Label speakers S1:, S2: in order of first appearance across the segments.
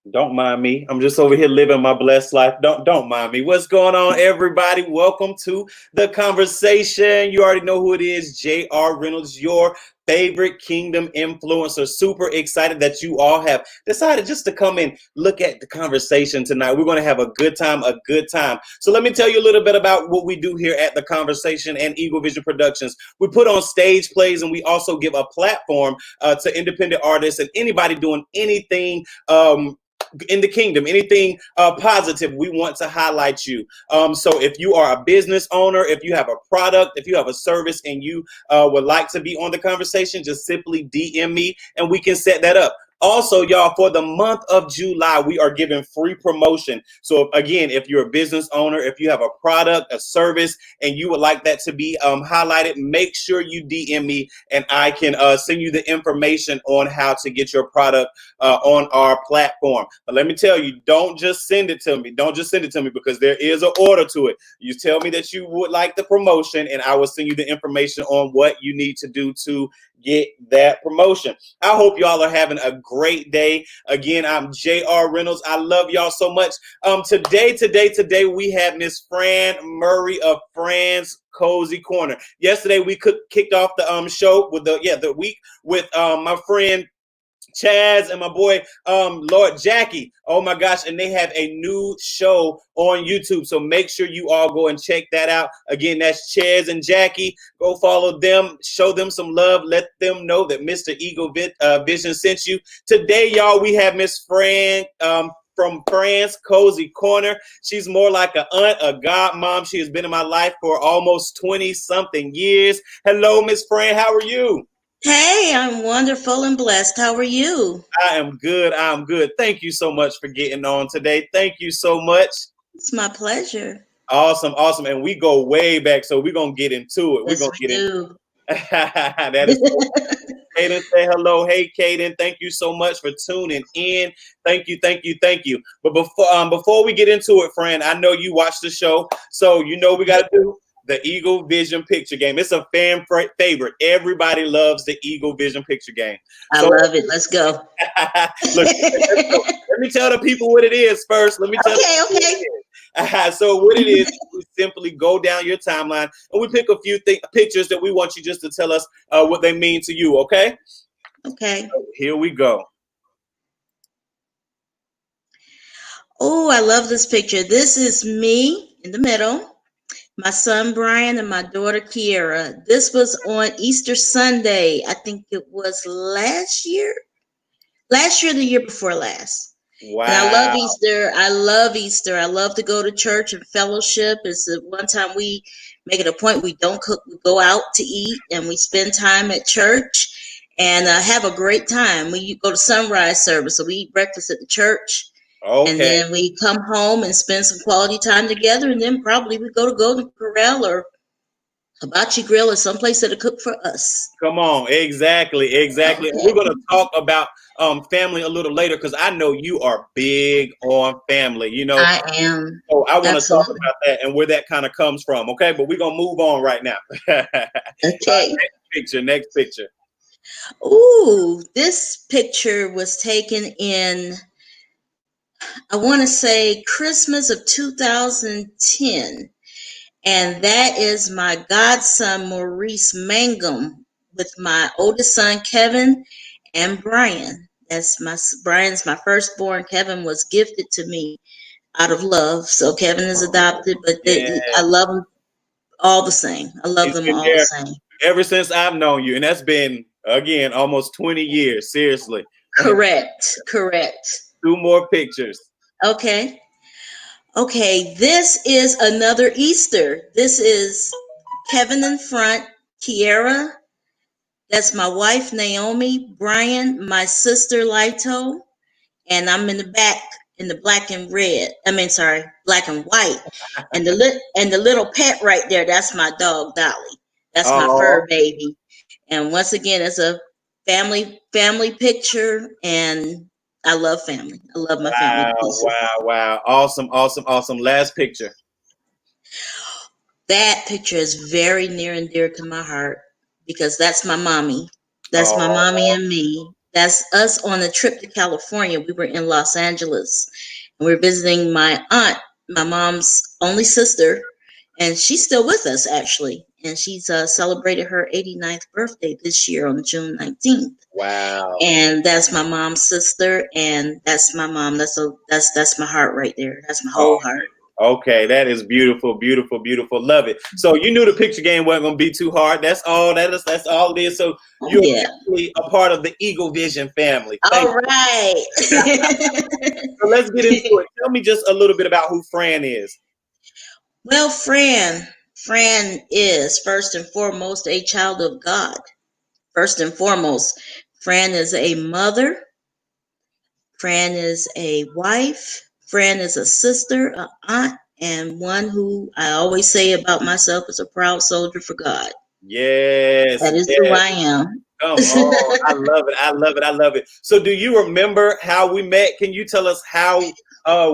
S1: Don't mind me. I'm just over here living my blessed life. Don't mind me. What's going on, everybody? Welcome to the conversation. You already know who it is. J.R. Reynolds, your favorite kingdom influencer. Super excited that you all have decided just to come and look at the conversation tonight. We're going to have a good time, a good time. So let me tell you a little bit about what we do here at the conversation and Eagle Vision Productions. We put on stage plays, and we also give a platform to independent artists and anybody doing anything in the kingdom, anything positive. We want to highlight you. So if you are a business owner, if you have a product, if you have a service, and you would like to be on the conversation, just simply DM me and we can set that up. Also, y'all, for the month of July, we are giving free promotion. So again, if you're a business owner, if you have a product, a service, and you would like that to be highlighted, make sure you DM me and I can send you the information on how to get your product on our platform. But let me tell you, don't just send it to me. Don't just send it to me, because there is an order to it. You tell me that you would like the promotion, and I will send you the information on what you need to do to get that promotion. I hope y'all are having a great day. Again, I'm J.R. Reynolds. I love y'all so much. Today we have Miss Fran Murray of Fran's Cozy Corner. Yesterday we kicked off the show with the week with my friend Chaz and my boy Lord Jackie. Oh my gosh, and they have a new show on YouTube, so make sure you all go and check that out. Again, that's Chaz and Jackie. Go follow them, show them some love, let them know that Mr. Eagle Vision sent you. Today, y'all, we have Miss Fran from Fran's Cozy Corner. She's more like an aunt, a godmom. She has been in my life for almost 20-something years. Hello, Miss Fran, how are you?
S2: Hey, I'm wonderful and blessed. How are you?
S1: I am good. I'm good. Thank you so much for getting on today. Thank you so much.
S2: It's my pleasure.
S1: Awesome, awesome. And we go way back, so we're gonna get into it. We're
S2: Yes,
S1: gonna
S2: we
S1: get into
S2: do.
S1: that is so. Kaden, say hello. Hey, Kaden, thank you so much for tuning in. Thank you, thank you, thank you. But before we get into it, Fran, I know you watch the show, so you know we got to do the Eagle Vision Picture Game. It's a fan favorite. Everybody loves the Eagle Vision Picture Game.
S2: I
S1: So
S2: love it. Let's go.
S1: look, let me tell the people what it is first. Let me tell
S2: Okay,
S1: them what
S2: okay.
S1: it is. So what it is, we simply go down your timeline and we pick a few pictures that we want you just to tell us what they mean to you. Okay?
S2: Okay.
S1: So here we go.
S2: Oh, I love this picture. This is me in the middle, my son Brian, and my daughter Kiera. This was on Easter Sunday. I think it was last year. Last year, the year before last. And I love
S1: Wow.
S2: Easter. I love Easter. I love to go to church and fellowship. It's the one time we make it a point we don't cook. We go out to eat and we spend time at church and have a great time. We go to sunrise service, so we eat breakfast at the church, and
S1: Okay.
S2: then we come home and spend some quality time together. And then probably we go to Golden Corral or Hibachi Grill or someplace that'll cook for us.
S1: Come on. Exactly. Exactly. And we're
S2: Okay.
S1: going to talk about family a little later, because I know you are big on family.
S2: I am.
S1: So I want to talk
S2: Absolutely.
S1: about that and where that kind of comes from. Okay, but we're gonna move on right now.
S2: Okay.
S1: Next picture.
S2: Ooh, this picture was taken in, I want to say, Christmas of 2010. And that is my godson, Maurice Mangum, with my oldest son, Kevin, and Brian. Brian's my firstborn. Kevin was gifted to me out of love. So Kevin is adopted, but
S1: Yeah,
S2: I love them all the same. I love
S1: he's
S2: them
S1: been
S2: all the
S1: there
S2: same.
S1: ever since I've known you, and that's been again almost 20 years. Seriously.
S2: Correct. Correct.
S1: Two more pictures.
S2: Okay. Okay, this is another Easter. This is Kevin in front, Kiera, that's my wife Naomi, Brian, my sister Lito, and I'm in the back in the black and red. I mean, sorry, black and white. And the little pet right there, that's my dog Dolly. That's my
S1: Oh,
S2: fur baby. And once again, it's a family picture, and I love family. I love my family to
S1: wow,
S2: pieces.
S1: wow, wow. Awesome, awesome, awesome. Last picture.
S2: That picture is very near and dear to my heart because that's my mommy. That's my mommy
S1: Oh,
S2: and me. That's us on a trip to California. We were in Los Angeles, and we are visiting my aunt, my mom's only sister, and she's still with us actually. And she's celebrated her 89th birthday this year on June 19th.
S1: Wow.
S2: And that's my mom's sister, and that's my mom. That's my heart right there. That's my whole heart.
S1: Okay, that is beautiful, beautiful, beautiful. Love it. So you knew the picture game wasn't gonna be too hard. That's all that is. That's all it is. So
S2: Oh,
S1: you're
S2: yeah.
S1: definitely a part of the Eagle Vision family. Thank
S2: All
S1: you.
S2: right.
S1: So let's get into it. Tell me just a little bit about who Fran is.
S2: Well, Fran is first and foremost a child of God. First and foremost, Fran is a mother. Fran is a wife. Fran is a sister, an aunt, and one who I always say about myself is a proud soldier for God.
S1: Yes,
S2: That is who
S1: yes.
S2: I am.
S1: Come on. I love it. I love it. I love it. So do you remember how we met? Can you tell us how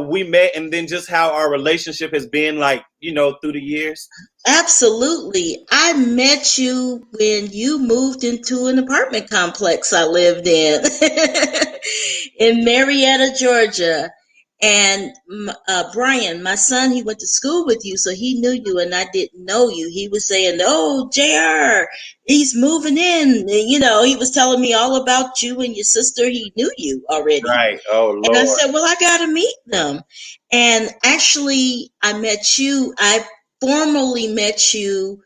S1: we met and then just how our relationship has been like, through the years?
S2: Absolutely. I met you when you moved into an apartment complex I lived in in Marietta, Georgia. And Brian, my son, he went to school with you, so he knew you, and I didn't know you. He was saying, "Oh, JR, he's moving in." And, he was telling me all about you and your sister. He knew you already.
S1: Right. Oh,
S2: And I
S1: Lord.
S2: said, well, I got to meet them. And actually, I formally met you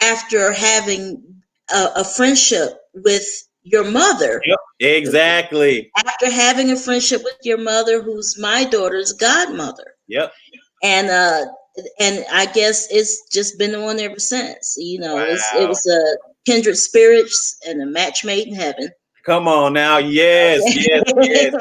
S2: after having a friendship with your mother.
S1: Yep. Exactly.
S2: After having a friendship with your mother, who's my daughter's godmother.
S1: Yep.
S2: And I guess it's just been on ever since. It
S1: Wow.
S2: was a kindred spirits and a match made in heaven.
S1: Come on now. Yes, yes, yes.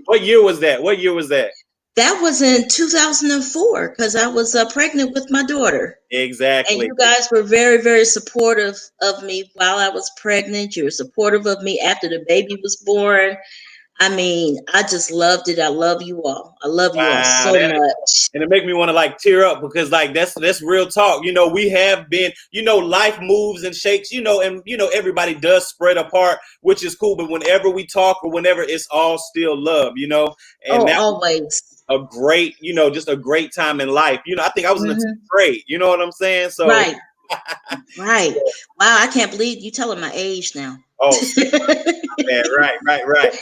S1: What year was that? What year was that?
S2: That was in 2004 because I was pregnant with my daughter. And
S1: Exactly.
S2: you guys were very, very supportive of me while I was pregnant. You were supportive of me after the baby was born. I mean, I just loved it. I love you all. I love you all
S1: Wow.
S2: so much.
S1: And it make me want to tear up because that's real talk. We have been, life moves and shakes, and everybody does spread apart, which is cool. But whenever we talk or whenever it's all still love, and
S2: Oh,
S1: that
S2: always.
S1: a great, just a great time in life. I think I was in the 10th
S2: Hmm.
S1: grade. You know what I'm saying? So,
S2: Right, right. Wow, I can't believe you telling my age now.
S1: oh, man, right, right, right.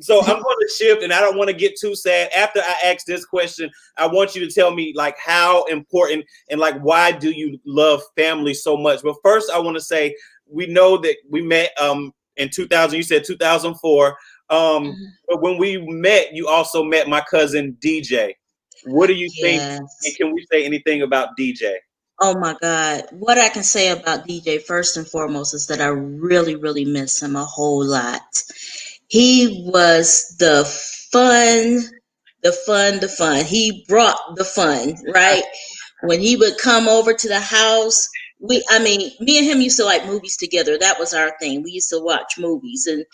S1: So I'm going to shift, and I don't want to get too sad. After I ask this question, I want you to tell me how important and why do you love family so much. But first, I want to say we know that we met in 2000. You said 2004. But when we met, you also met my cousin DJ. What do you think? And
S2: Yes.
S1: can we say anything about DJ?
S2: Oh my God. What I can say about DJ first and foremost is that I really, really miss him a whole lot. He was the fun. He brought the fun, right? When he would come over to the house, me and him used to like movies together. That was our thing. We used to watch movies, and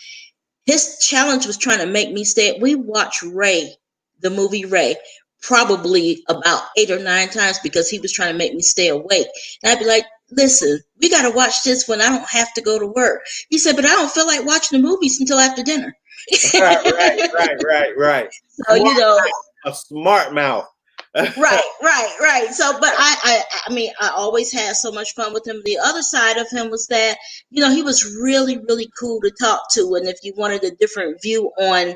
S2: his challenge was trying to make me stay. We watched the movie Ray, probably about 8 or 9 times because he was trying to make me stay awake. And I'd be like, listen, we got to watch this when I don't have to go to work. He said, but I don't feel like watching the movies until after dinner.
S1: Right, right, right, right, right.
S2: So,
S1: A smart mouth.
S2: right. So, but I always had so much fun with him. The other side of him was that, he was really, really cool to talk to. And if you wanted a different view on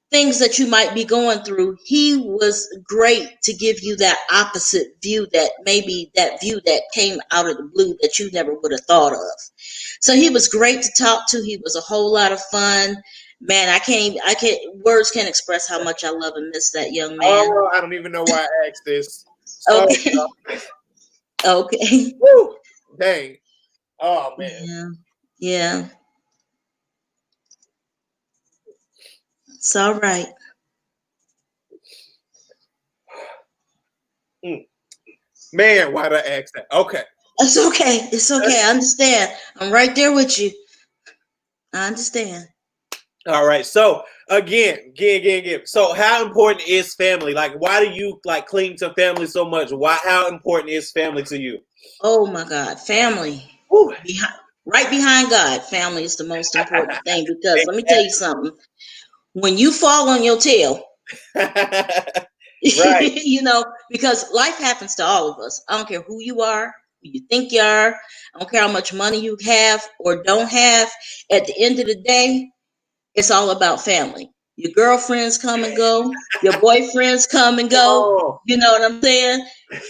S2: things that you might be going through, he was great to give you that opposite view, that view that came out of the blue that you never would have thought of. So he was great to talk to. He was a whole lot of fun. Man, words can't express how much I love and miss that young man.
S1: Oh, I don't even know why I asked this. So,
S2: Okay. Okay.
S1: woo, dang. Oh man.
S2: Yeah. Yeah. It's all right.
S1: Man, why did I ask that? Okay.
S2: It's okay. It's okay. I understand. I'm right there with you. I understand.
S1: All right. So again. So how important is family? Why do you cling to family so much? How important is family to you?
S2: Oh my God. Family.
S1: Woo.
S2: Right behind God, family is the most important thing, because let me tell you something. When you fall on your tail,
S1: Right.
S2: you know, because life happens to all of us. I don't care who you are, who you think you are. I don't care how much money you have or don't have. At the end of the day, it's all about family. Your girlfriends come and go. Your boyfriends come and
S1: Come
S2: go.
S1: on.
S2: You know what I'm saying?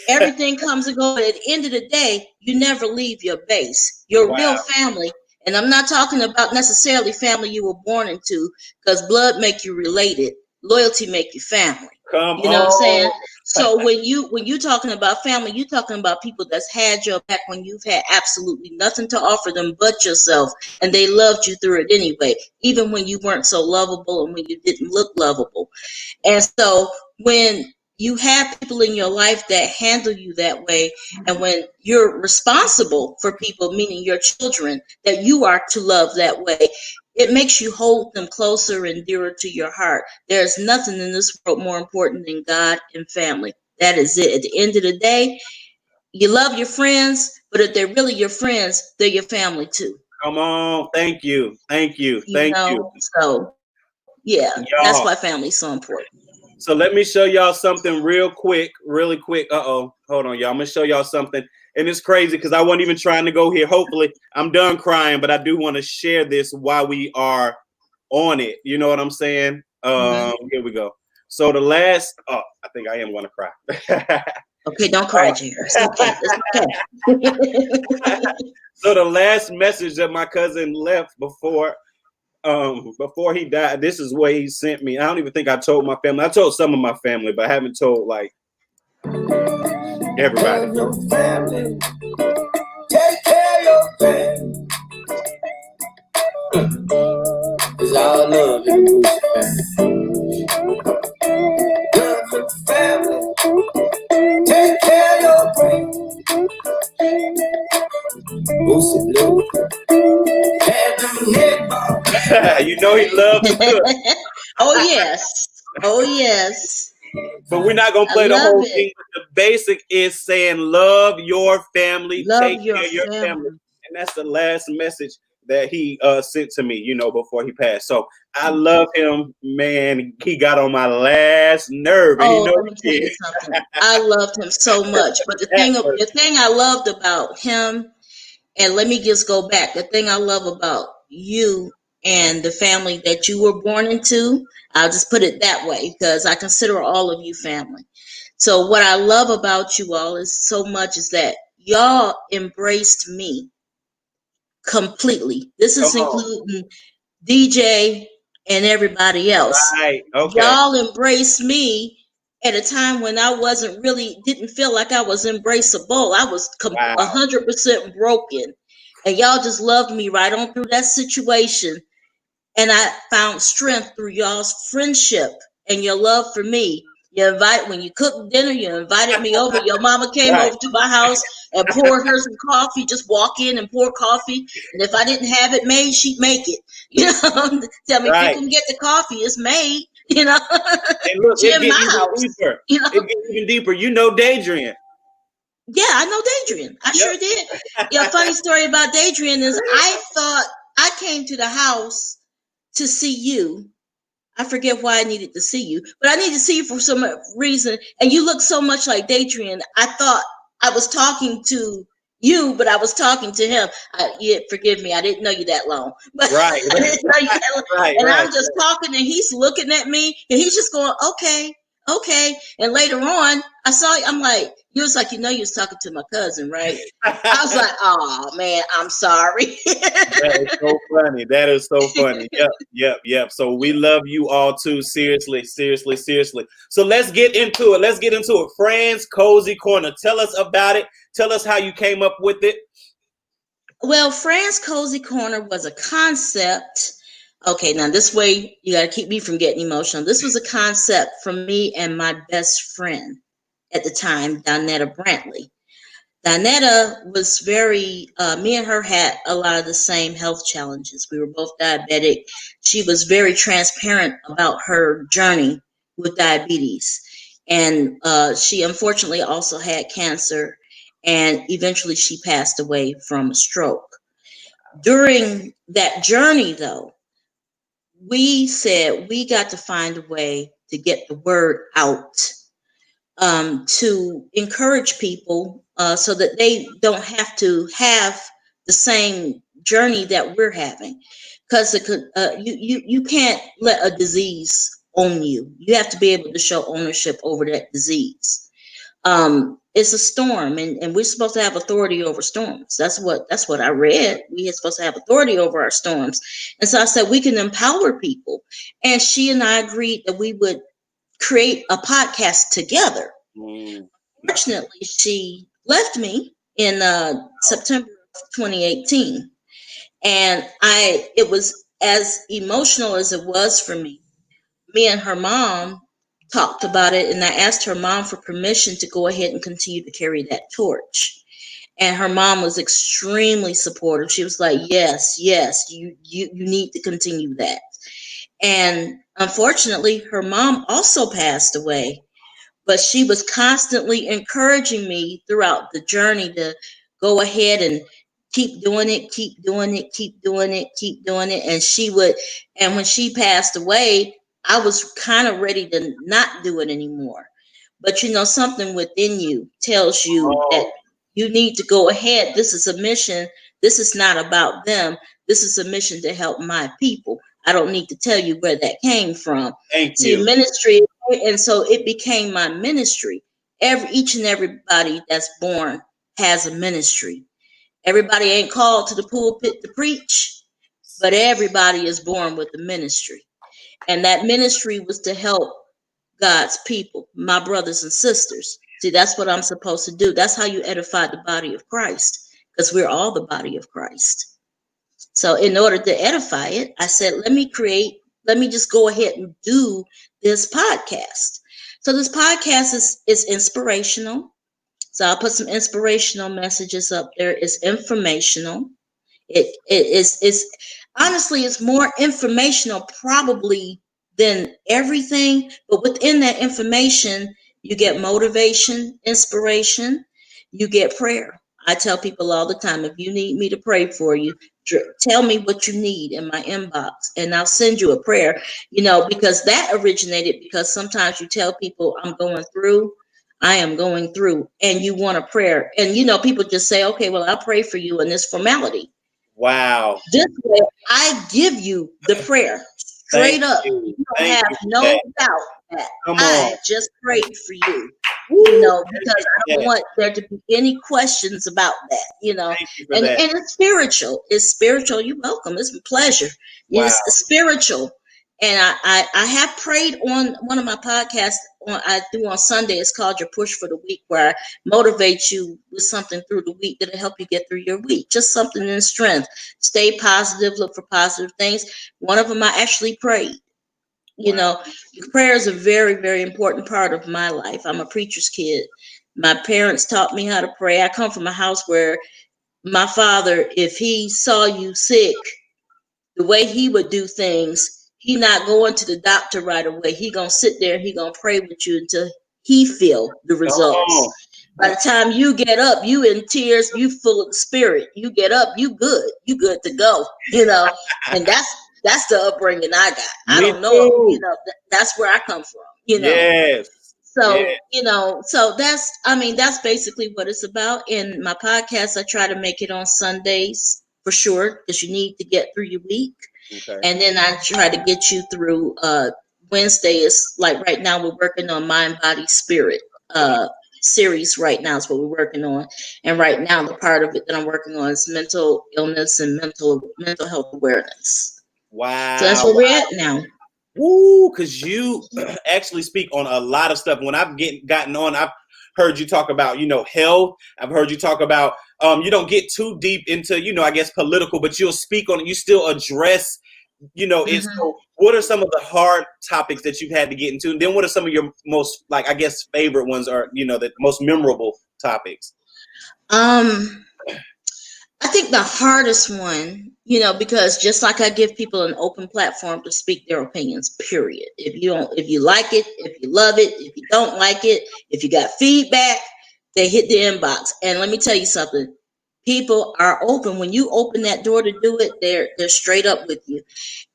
S2: Everything comes and goes. But at the end of the day, you never leave your base. Your real
S1: Wow.
S2: family. And I'm not talking about necessarily family you were born into, because blood make you related. Loyalty make you family.
S1: Come
S2: You know what I'm saying?
S1: on.
S2: So when you talking about family, you're talking about people that's had your back when you've had absolutely nothing to offer them but yourself, and they loved you through it anyway, even when you weren't so lovable and when you didn't look lovable. And so when you have people in your life that handle you that way, and when you're responsible for people, meaning your children, that you are to love that way, it makes you hold them closer and dearer to your heart. There's nothing in this world more important than God and family. That is it. At the end of the day, you love your friends, but if they're really your friends, they're your family too.
S1: Come on. Thank you. Thank you.
S2: You
S1: Thank you.
S2: know? So, yeah, that's
S1: Y'all.
S2: why family's so important.
S1: So let me show y'all something real quick, really quick. Uh-oh. Hold on, y'all. I'm gonna show y'all something. And it's crazy because I wasn't even trying to go here. Hopefully, I'm done crying, but I do want to share this while we are on it. You know what I'm saying?
S2: Mhm.
S1: Here we go. So the last, oh, I think I am gonna cry.
S2: Okay, don't cry, Jerry. It's okay. It's okay.
S1: So the last message that my cousin left before he died, this is what he sent me. I don't even think I told my family. I told some of my family, but I haven't told like everybody.
S3: Love your family. Take care of your family. It's all love in the Boosie family. Love your family. Take care of your family. Boosie Blue. Had them head bob.
S1: You know he loved to cook.
S2: Oh yes. Oh yes.
S1: But we're not gonna
S2: I
S1: play the
S2: love
S1: whole
S2: it.
S1: thing. But the basic is saying love your family, take
S2: Love your
S1: care of your family,
S2: family.
S1: and that's the last message that he sent to me. You know, before he passed. So I love him, man. He got on my last nerve, and he
S2: Oh,
S1: knows
S2: let me tell
S1: he
S2: you
S1: did.
S2: something. I loved him so much. But
S1: That person.
S2: the thing I loved about him, and let me just go back. The thing I love about you and the family that you were born into, I'll just put it that way because I consider all of you family. So what I love about you all is so much is that y'all embraced me completely. This
S1: Come
S2: is
S1: on.
S2: including DJ and everybody else.
S1: Right. Okay.
S2: Y'all embraced me at a time when I wasn't really didn't feel like I was embraceable. I was
S1: Wow.
S2: 100% broken, and y'all just loved me right on through that situation. And I found strength through y'all's friendship and your love for me. You invite when you cooked dinner, you invited me over. Your mama came
S1: Right.
S2: over to my house and poured her some coffee. Just walk in and pour coffee. And if I didn't have it made, she'd make it. You know, tell me if you
S1: Right.
S2: can get the coffee, it's made. You know,
S1: And look,
S2: she
S1: it
S2: in
S1: get
S2: my
S1: even
S2: house.
S1: deeper.
S2: You know,
S1: It get even deeper. You know, Daydrian.
S2: yeah, I know Dadrian. I
S1: Yep.
S2: sure did. Yeah, funny story about Dadrian is I thought I came to the house to see you. I forget why I needed to see you, but I needed to see you for some reason. And you look so much like Daydrian. I thought I was talking to you, but I was talking to him. Yeah, forgive me. I didn't know you that long, but
S1: Right.
S2: I didn't know you that long.
S1: Right.
S2: And
S1: Right.
S2: I'm just talking, and he's looking at me, and he's just going, "Okay, okay." And later on, I saw. I'm like, you was like, you was talking to my cousin, right? I was like, "Oh man, I'm sorry."
S1: That is so funny. That is so funny. Yep, yep, yep. So we love you all too. Seriously, seriously, seriously. So let's get into it. Let's get into it. Fran's Cozy Corner. Tell us about it. Tell us how you came up with it.
S2: Well, Fran's Cozy Corner was a concept. Okay, now this way you got to keep me from getting emotional. This was a concept from me and my best friend at the time, Donetta Brantley. Donetta was me and her had a lot of the same health challenges. We were both diabetic. She was very transparent about her journey with diabetes. And she unfortunately also had cancer. And eventually she passed away from a stroke. During that journey, though, we said we got to find a way to get the word out, to encourage people, so that they don't have to have the same journey that we're having. Because you can't let a disease own you. You have to be able to show ownership over that disease. It's a storm, and we're supposed to have authority over storms. That's what I read. We are supposed to have authority over our storms. And so I said we can empower people. And she and I agreed that we would create a podcast together.
S1: Mm.
S2: Fortunately, she left me in September of 2018, and it was as emotional as it was for me. Me and her mom talked about it, and I asked her mom for permission to go ahead and continue to carry that torch. And her mom was extremely supportive. She was like, "Yes, yes, you need to continue that." And unfortunately, her mom also passed away, but she was constantly encouraging me throughout the journey to go ahead and keep doing it, keep doing it, keep doing it, keep doing it. And when she passed away, I was kind of ready to not do it anymore. But something within you tells you that
S1: Oh,
S2: you need to go ahead. This is a mission. This is not about them. This is a mission to help my people. I don't need to tell you where that came from.
S1: thank
S2: See,
S1: you.
S2: ministry, and so it became my ministry. Each and everybody that's born has a ministry. Everybody ain't called to the pulpit to preach, but everybody is born with a ministry. And that ministry was to help God's people, my brothers and sisters. See, that's what I'm supposed to do. That's how you edify the body of Christ, because we're all the body of Christ. So, in order to edify it, I said, let me just go ahead and do this podcast. So, this podcast is inspirational. So, I'll put some inspirational messages up there. It's informational. It's honestly, it's more informational probably than everything, but within that information you get motivation, inspiration, you get prayer. I tell people all the time, if you need me to pray for you, tell me what you need in my inbox and I'll send you a prayer. Because that originated because sometimes you tell people I am going through, and you want a prayer, and people just say, okay, well, I'll pray for you in this formality.
S1: Wow.
S2: This way, I give you the prayer
S1: Thank
S2: straight up.
S1: you.
S2: You don't
S1: Thank
S2: have
S1: you for
S2: no
S1: that.
S2: doubt that
S1: Come on.
S2: I just prayed for you.
S1: Woo. Thank
S2: Because
S1: you
S2: I
S1: for
S2: don't
S1: that.
S2: want there to be any questions about that.
S1: Thank you for
S2: And
S1: that.
S2: it's spiritual. It's spiritual. You're welcome. It's a pleasure.
S1: Wow.
S2: It's spiritual. And I have prayed on one of my podcasts I do on Sunday. It's called Your Push for the Week, where I motivate you with something through the week that'll help you get through your week. Just something in strength. Stay positive, look for positive things. One of them I actually prayed.
S1: Wow.
S2: Prayer is a very, very important part of my life. I'm a preacher's kid. My parents taught me how to pray. I come from a house where my father, if he saw you sick, the way he would do things, he not going to the doctor right away. He gonna sit there, he gonna pray with you until he feel the
S1: Come
S2: results.
S1: on.
S2: By the time you get up, you in tears, you full of the spirit. You get up, you good to go. And that's the upbringing I got. I
S1: Me
S2: don't know,
S1: too.
S2: that's where I come from.
S1: Yes.
S2: So,
S1: Yes.
S2: so that's basically what it's about. In my podcast, I try to make it on Sundays for sure, because you need to get through your week.
S1: Okay.
S2: And then I try to get you through Wednesday is like right now we're working on Mind, Body, Spirit series right now is what we're working on. And right now the part of it that I'm working on is mental illness and mental health awareness. So that's
S1: Wow.
S2: where we're at now.
S1: Woo, because you actually speak on a lot of stuff. When I've gotten on, I've heard you talk about, health. I've heard you talk about, you don't get too deep into, I guess political, but you'll speak on it. You still address, it's,
S2: Mhm.
S1: so what are some of the hard topics that you've had to get into? And then what are some of your most, like, I guess, favorite ones, or, the most memorable topics?
S2: Um, I think the hardest one, because just like I give people an open platform to speak their opinions, period. If you like it, if you love it, if you don't like it, if you got feedback, they hit the inbox. And let me tell you something. people are open. When you open that door to do it, they're straight up with you.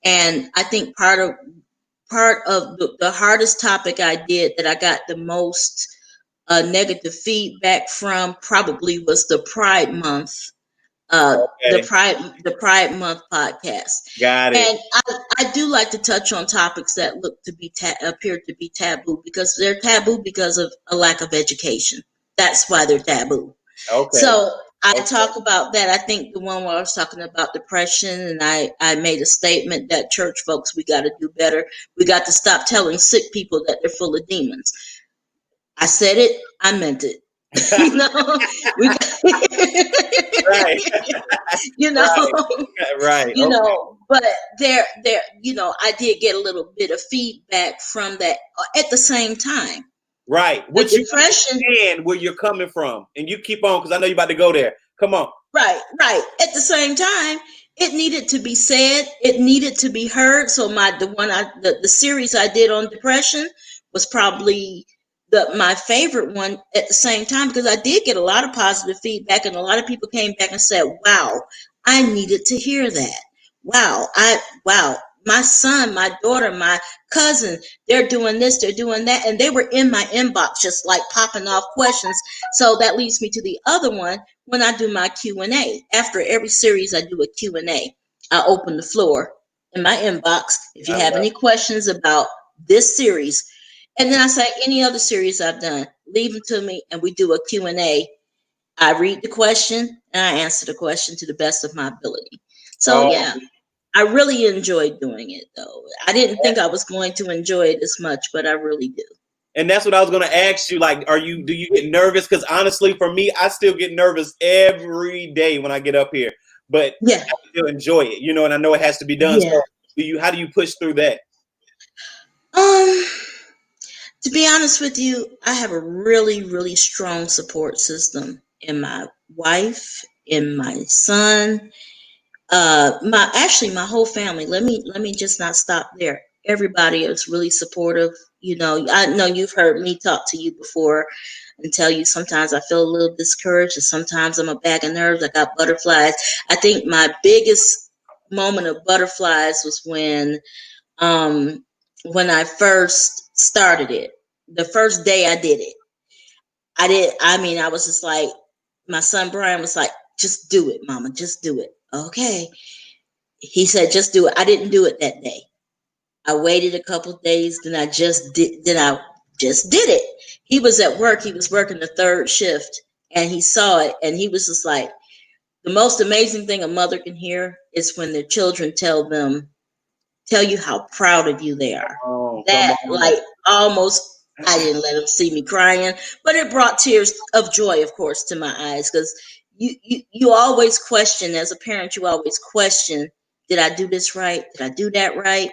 S2: And I think part of the hardest topic I did that I got the most negative feedback from probably was the Pride Month,
S1: Okay,
S2: the Pride Month podcast.
S1: got it.
S2: And I do like to touch on topics that look to be appear to be taboo, because they're taboo because of a lack of education. That's why they're taboo.
S1: Okay,
S2: So I
S1: okay.
S2: talk about that. I think the one where I was talking about depression, and I made a statement that church folks, we got to do better. We got to stop telling sick people that they're full of demons. I said it, I meant it. You know, we
S1: Right,
S2: you know,
S1: right, right.
S2: you
S1: Okay,
S2: know, but I did get a little bit of feedback from that at the same time.
S1: right.
S2: The
S1: What you
S2: depression.
S1: understand where you're coming from, and you keep on because I know you're about to go there. Come on.
S2: Right, right. At the same time, it needed to be said. It needed to be heard. So the series I did on depression was probably my favorite one at the same time, because I did get a lot of positive feedback, and a lot of people came back and said, "Wow, I needed to hear that. Wow, my son, my daughter, my cousin, they're doing this, they're doing that," and they were in my inbox just like popping off questions. So that leads me to the other one. When I do my Q&A, after every series I do a Q&A. I open the floor in my inbox if you
S1: I
S2: have
S1: love.
S2: any questions about this series. And then I say any other series I've done, leave them to me and we do a Q&A. I read the question and I answer the question to the best of my ability. So
S1: Oh,
S2: yeah, I really enjoyed doing it though. I didn't think I was going to enjoy it as much, but I really do.
S1: and that's what I was going to ask you. Like, do you get nervous? Because honestly, for me, I still get nervous every day when I get up here, but
S2: Yeah,
S1: I still enjoy it, and I know it has to be done.
S2: yeah.
S1: So, how do you push through that?
S2: Um, To be honest with you, I have a really, really strong support system in my wife, in my son, my whole family. Let me just not stop there. Everybody is really supportive. I know you've heard me talk to you before and tell you sometimes I feel a little discouraged, and sometimes I'm a bag of nerves. I got butterflies. I think my biggest moment of butterflies was um when I first started it. The first day I did it. I was just like, my son Brian was like, just do it, mama, just do it. Okay. He said, just do it. I didn't do it that day. I waited a couple of days, then I just did it. He was at work, he was working the third shift, and he saw it, and he was just like, the most amazing thing a mother can hear is when their children tell you how proud of you they are.
S1: Oh, come
S2: That,
S1: on.
S2: like, almost, I didn't let them see me crying, but it brought tears of joy, of course, to my eyes, because you always question, as a parent, you always question, did I do this right? Did I do that right?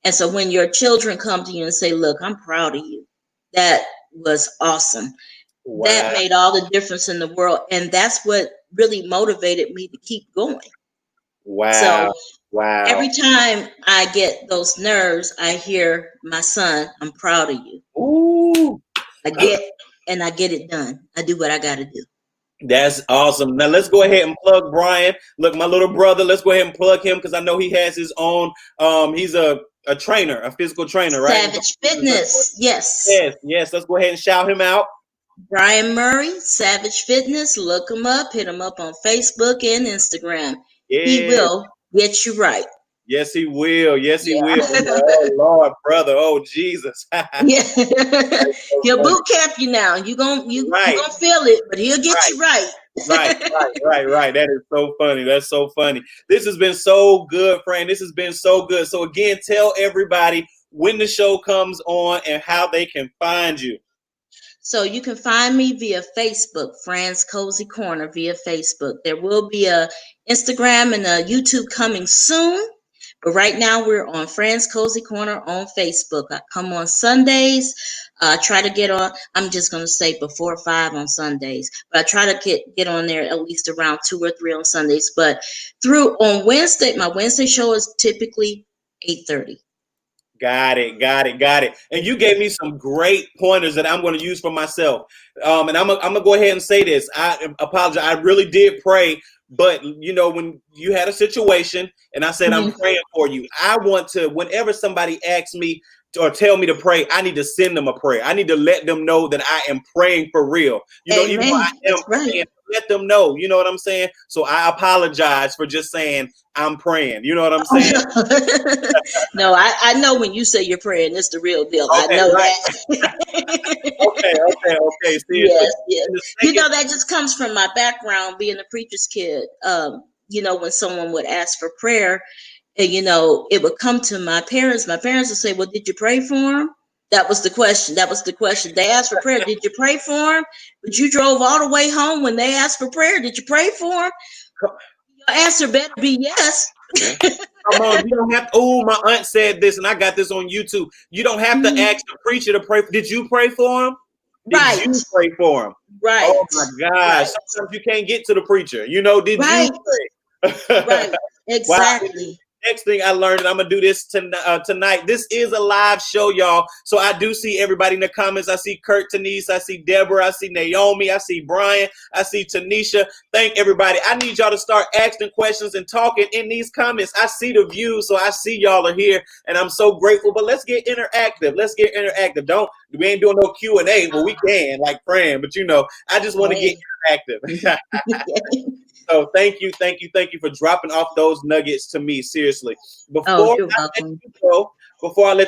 S2: And so when your children come to you and say, look, I'm proud of you, that was awesome. That
S1: Wow,
S2: made all the difference in the world. And that's what really motivated me to keep going. So
S1: wow,
S2: every
S1: wow.
S2: time I get those nerves, I hear my son, I'm proud of you.
S1: Ooh,
S2: I get it done. I do what I got to do.
S1: that's awesome. Now let's go ahead and plug Brian. Look, my little brother. Let's go ahead and plug him because I know he has his own. He's a trainer, a physical trainer, right?
S2: Savage Fitness. Yes.
S1: Yes, yes. Let's go ahead and shout him out.
S2: Brian Murray, Savage Fitness. Look him up. Hit him up on Facebook and Instagram. He
S1: Yeah.
S2: will get you right.
S1: Yes, he will. Yes, he will.
S2: Yeah.
S1: Oh Lord, brother. Oh Jesus. That's
S2: Yeah.
S1: so
S2: He'll
S1: funny.
S2: boot camp you now. You
S1: Right,
S2: gonna feel it, but he'll get
S1: right.
S2: you right.
S1: Right. That is so funny. That's so funny. This has been so good, Fran. This has been so good. So again, tell everybody when the show comes on and how they can find you.
S2: So you can find me via Facebook, Fran's Cozy Corner via Facebook. There will be a Instagram and a YouTube coming soon. But right now we're on Fran's Cozy Corner on Facebook. I come on Sundays. Try to get on. I'm just gonna say before 5 on Sundays, but I try to get on there at least around 2 or 3 on Sundays. But through on Wednesday, my Wednesday show is typically 8:30.
S1: Got it, got it, got it. And you gave me some great pointers that I'm going to use for myself. And I'm gonna go ahead and say this. I apologize. I really did pray, but you know, when you had a situation and I said I'm praying for you, I want to. Whenever somebody asks me or tell me to pray, I need to send them a prayer. I need to let them know that I am praying for real. You know, even though
S2: Amen.
S1: I am
S2: That's right.
S1: praying, let them know. You know what I'm saying? So I apologize for just saying I'm praying. You know what I'm
S2: Oh,
S1: saying?
S2: no, no, I know when you say you're praying, it's the real deal. I
S1: Okay,
S2: know
S1: right.
S2: that.
S1: Okay. Seriously.
S2: Yes, yes.
S1: And the
S2: You
S1: second,
S2: know, that just comes from my background being a preacher's kid. You know, when someone would ask for prayer, and you know, it would come to my parents. My parents would say, "Well, did you pray for him?" That was the question. That was the question. They asked for prayer. Did you pray for him? But you drove all the way home when they asked for prayer. Did you pray for him? Your answer better be yes.
S1: come on, you don't have. Oh, my aunt said this, and I got this on YouTube. You don't have to ask the preacher to pray. Did you pray for him? Did
S2: Right,
S1: you pray for him?
S2: right,
S1: Oh my gosh!
S2: right,
S1: Sometimes you can't get to the preacher. You know, did you
S2: right,
S1: pray?
S2: right.
S1: Wow.
S2: Exactly.
S1: Next thing I learned, and I'm gonna do this tonight. This is a live show, y'all. So I do see everybody in the comments. I see Kurt, Denise, I see Deborah, I see Naomi, I see Brian, I see Tanisha. Thank everybody. I need y'all to start asking questions and talking in these comments. I see the views, so I see y'all are here, and I'm so grateful. But let's get interactive. Let's get interactive. We ain't doing no Q&A. Well, we can, like Fran, but you know, I just want to get
S2: Hey.
S1: interactive. So thank you for dropping off those nuggets to me. Seriously.
S2: Oh,
S1: Before
S2: you're
S1: I let
S2: welcome.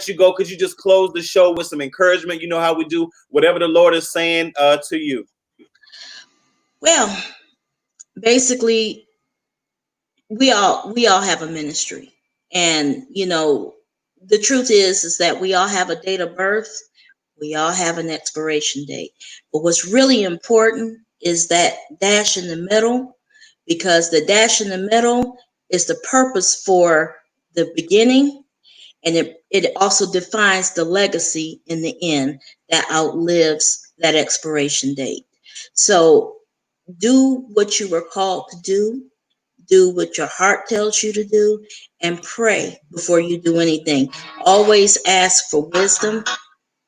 S1: you go, could you just close the show with some encouragement? You know how we do, whatever the Lord is saying to you.
S2: Well, basically, we all have a ministry, and you know, the truth is that we all have a date of birth. We all have an expiration date. But what's really important is that dash in the middle, because the dash in the middle is the purpose for the beginning, and it also defines the legacy in the end that outlives that expiration date. So do what you were called to do what your heart tells you to do, and pray before you do anything. Always ask for wisdom,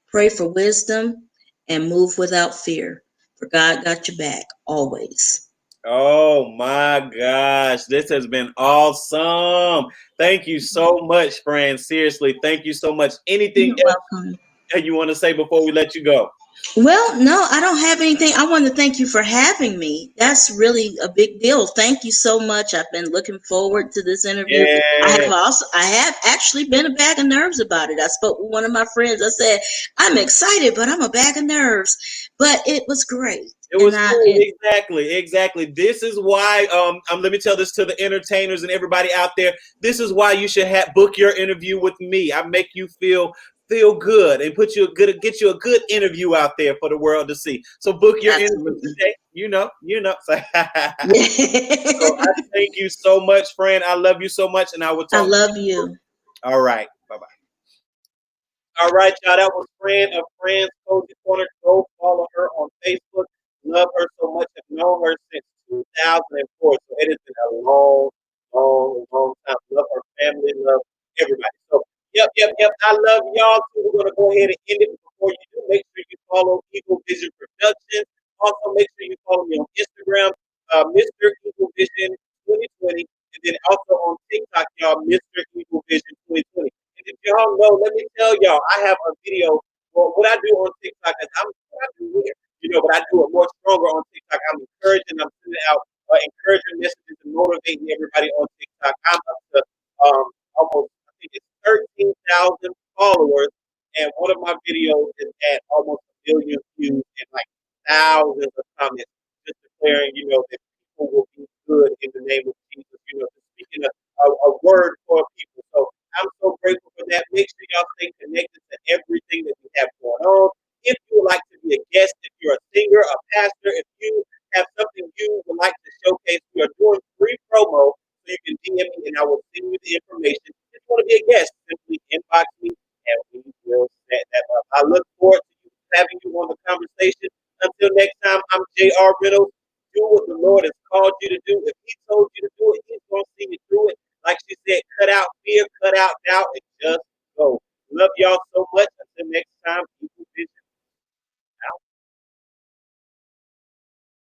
S2: pray for wisdom, and move without fear. For God got your back always.
S1: Oh my gosh, this has been awesome. Thank you so much, Fran. Seriously, thank you so much. Anything
S2: You're
S1: else
S2: welcome.
S1: that you want to say before we let you go?
S2: Well, no, I don't have anything. I want to thank you for having me. That's really a big deal. Thank you so much. I've been looking forward to this interview.
S1: Yeah,
S2: I have actually been a bag of nerves about it. I spoke with one of my friends. I said, I'm excited, but I'm a bag of nerves. But it was great.
S1: it was cool. Exactly. This is why let me tell this to the entertainers and everybody out there. This is why you should book your interview with me. I make you feel good and get you a good interview out there for the world to see. So book your interview
S2: Absolutely.
S1: today. You know. So I
S2: Yeah.
S1: thank you so much, friend. I love you so much, and I will
S2: I
S1: talk to
S2: love
S1: you.
S2: you.
S1: All right. Bye-bye. All right, y'all. That was Fran of Fran's Cozy Corner. Go follow her on Facebook. Love her so much. I've known her since 2004. So it has been a long time. Love her family. Love everybody. So, yep. I love y'all too. We're going to go ahead and end it. Before you do, make sure you follow Eagle Vision Productions. Also, make sure you follow me on Instagram, Mr. Eagle Vision 2020. And then also on TikTok, y'all, Mr. Eagle Vision 2020. And if y'all know, let me tell y'all, I have a video. Well, what I do on TikTok is what I do here, but I do it more stronger on TikTok. I'm encouraging, I'm sending out encouraging messages and motivating everybody on TikTok. I'm up to almost, I think it's 13,000 followers, and one of my videos is at almost 1 million views and like thousands of comments, just declaring, that people will be good in the name of Jesus. Just speaking a word for people. So I'm so grateful for that. Make sure y'all stay connected to everything that we have going on. If you would like to be a guest, if you're a singer, a pastor, if you have something you would like to showcase, we are doing free promo, so you can DM me and I will send you the information. If you want to be a guest, simply inbox me and we will set that up. I look forward to having you on the conversation. Until next time, I'm J.R. Reynolds. Do what the Lord has called you to do. If He told you to do it, He's going to see you through it. Like she said, cut out fear, cut out doubt, and just go. Love y'all so much. Until next time.